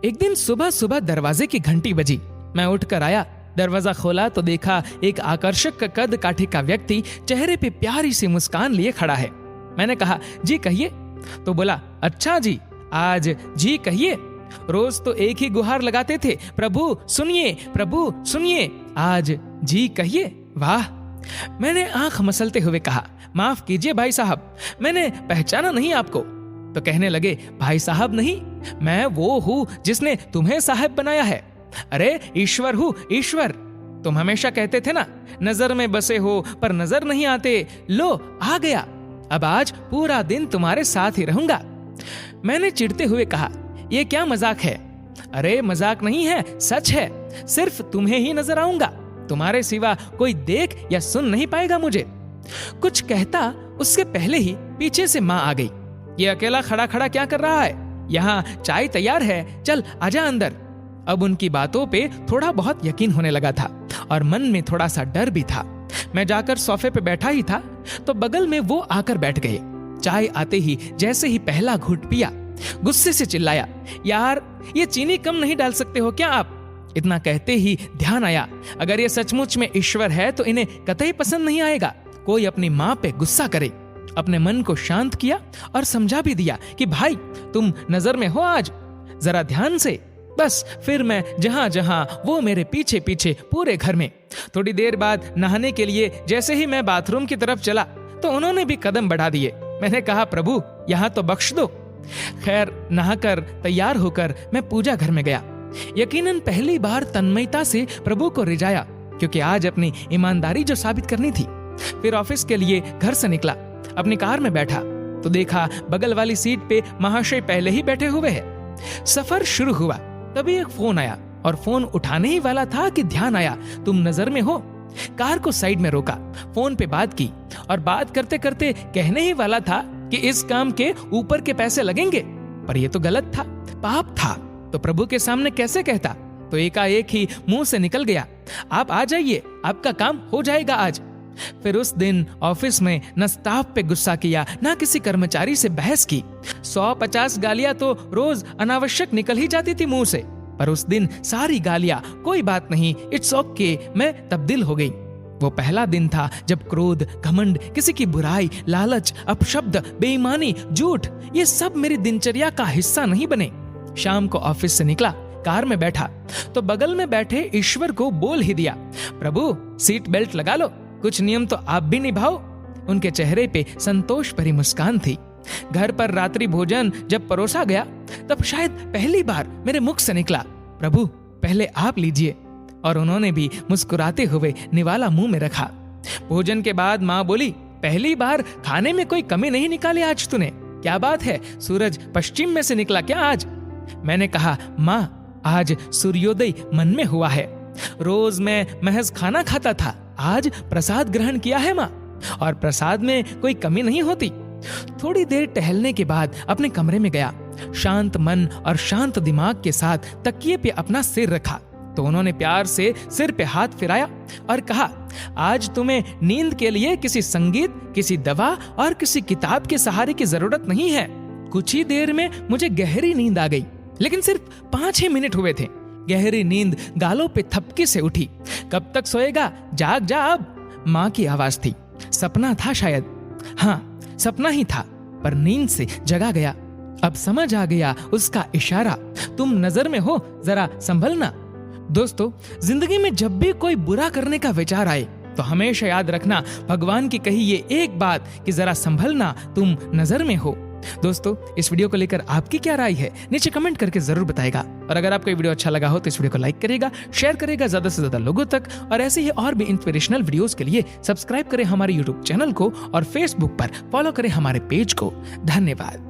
एक दिन सुबह सुबह दरवाजे की घंटी बजी। मैं उठकर आया, दरवाजा खोला तो देखा एक आकर्षक कद काठी का व्यक्ति चेहरे पे प्यारी सी मुस्कान लिए खड़ा है। मैंने कहा, जी कहिए। तो बोला, अच्छा जी, आज जी कहिए। रोज तो एक ही गुहार लगाते थे, प्रभु सुनिए, प्रभु सुनिए, आज जी कहिए। वाह। मैंने आंख मसलते हुए कहा, माफ कीजिए भाई साहब, मैंने पहचाना नहीं आपको। तो कहने लगे, भाई साहब नहीं, मैं वो हूं जिसने तुम्हें साहब बनाया है। अरे ईश्वर हूं, ईश्वर। तुम हमेशा कहते थे ना, नजर में बसे हो पर नजर नहीं आते। लो आ गया, अब आज पूरा दिन तुम्हारे साथ ही रहूंगा। मैंने चिढ़ते हुए कहा, ये क्या मजाक है? अरे मजाक नहीं है, सच है। सिर्फ तुम्हें ही नजर आऊंगा, तुम्हारे सिवा कोई देख या सुन नहीं पाएगा मुझे। कुछ कहता उसके पहले ही पीछे से माँ आ गई। ये अकेला खड़ा खड़ा क्या कर रहा है? यहाँ चाय तैयार है, चल आजा अंदर। अब उनकी बातों पे थोड़ा बहुत यकीन होने लगा था और मन में थोड़ा सा डर भी था। मैं जाकर सोफे पे बैठा ही था तो बगल में वो आकर बैठ गए। चाय आते ही जैसे ही पहला घूंट पिया, गुस्से से चिल्लाया, यार ये चीनी कम नहीं डाल सकते हो क्या आप? इतना कहते ही ध्यान आया, अगर ये सचमुच में ईश्वर है तो इन्हें कतई पसंद नहीं आएगा कोई अपनी माँ पे गुस्सा करे। अपने मन को शांत किया और समझा भी दिया कि भाई तुम नजर में हो आज, जरा ध्यान से। बस फिर मैं जहां जहां वो मेरे पीछे पीछे पूरे घर में। थोड़ी देर बाद नहाने के लिए जैसे ही मैं बाथरूम की तरफ चला तो उन्होंने भी कदम बढ़ा दिए। मैंने कहा, प्रभु यहाँ तो बख्श दो। खैर नहाकर तैयार होकर मैं पूजा घर में गया। यकीनन पहली बार तन्मयता से प्रभु को रिझाया, क्योंकि आज अपनी ईमानदारी जो साबित करनी थी। फिर ऑफिस के लिए घर से निकला, अपनी कार में बैठा तो देखा बगल वाली सीट पे महाशय पहले ही बैठे हुए हैं। सफर शुरू हुआ, तभी एक फोन आया और फोन उठाने ही वाला था कि ध्यान आया, तुम नजर में हो। कार को साइड में रोका, फोन पे बात की और बात करते करते कहने ही वाला था कि इस काम के ऊपर के पैसे लगेंगे, पर यह तो गलत था, पाप था, तो प्रभु के सामने कैसे कहता। तो एकाएक ही मुंह से निकल गया, आप आ जाइए, आपका काम हो जाएगा आज। फिर उस दिन ऑफिस में न स्टाफ पे गुस्सा किया, न किसी कर्मचारी से बहस की। 150 गालियां तो रोज अनावश्यक निकल ही जाती थी मुंह से, पर उस दिन सारी गालियां कोई बात नहीं, इट्स ओके, मैं तब्दील हो गई। वो पहला दिन था जब क्रोध, घमंड, किसी की बुराई, लालच, अपशब्द, बेईमानी, झूठ, ये सब मेरी दिनचर्या का हिस्सा नहीं बने। शाम को ऑफिस से निकला, कार में बैठा तो बगल में बैठे ईश्वर को बोल ही दिया, प्रभु सीट बेल्ट लगा लो, कुछ नियम तो आप भी निभाओ। उनके चेहरे पे संतोष भरी मुस्कान थी। घर पर रात्रि भोजन जब परोसा गया तब शायद पहली बार मेरे मुख से निकला, प्रभु पहले आप लीजिए, और उन्होंने भी मुस्कुराते हुए निवाला मुंह में रखा। भोजन के बाद माँ बोली, पहली बार खाने में कोई कमी नहीं निकाली आज तूने, क्या बात है, सूरज पश्चिम में से निकला क्या आज? मैंने कहा, माँ आज सूर्योदय मन में हुआ है, रोज मैं महज खाना खाता था, आज प्रसाद ग्रहण किया है माँ, और प्रसाद में कोई कमी नहीं होती। थोड़ी देर टहलने के बाद अपने कमरे में गया, शांत मन और शांत दिमाग के साथ तकिए पे अपना सिर रखा तो उन्होंने प्यार से सिर पे हाथ फिराया और कहा, आज तुम्हें नींद के लिए किसी संगीत, किसी दवा और किसी किताब के सहारे की जरूरत नहीं है। कुछ ही देर में मुझे गहरी नींद आ गई, लेकिन सिर्फ 5 ही मिनट हुए थे। गहरी नींद गालों पे थपकी से उठी। कब तक सोएगा, जाग जा अब। माँ की आवाज थी। सपना था शायद, हाँ सपना ही था, पर नींद से जगा गया। अब समझ आ गया उसका इशारा, तुम नजर में हो, जरा संभलना। दोस्तों, जिंदगी में जब भी कोई बुरा करने का विचार आए तो हमेशा याद रखना भगवान की कही ये एक बात कि जरा संभलना, तुम नजर में हो। दोस्तों, इस वीडियो को लेकर आपकी क्या राय है नीचे कमेंट करके जरूर बताएगा। और अगर आपको ये वीडियो अच्छा लगा हो तो इस वीडियो को लाइक करेगा, शेयर करेगा ज्यादा से ज्यादा लोगों तक, और ऐसे ही और भी इंस्पिरेशनल वीडियोस के लिए सब्सक्राइब करें हमारे यूट्यूब चैनल को और फेसबुक पर फॉलो करें हमारे पेज को। धन्यवाद।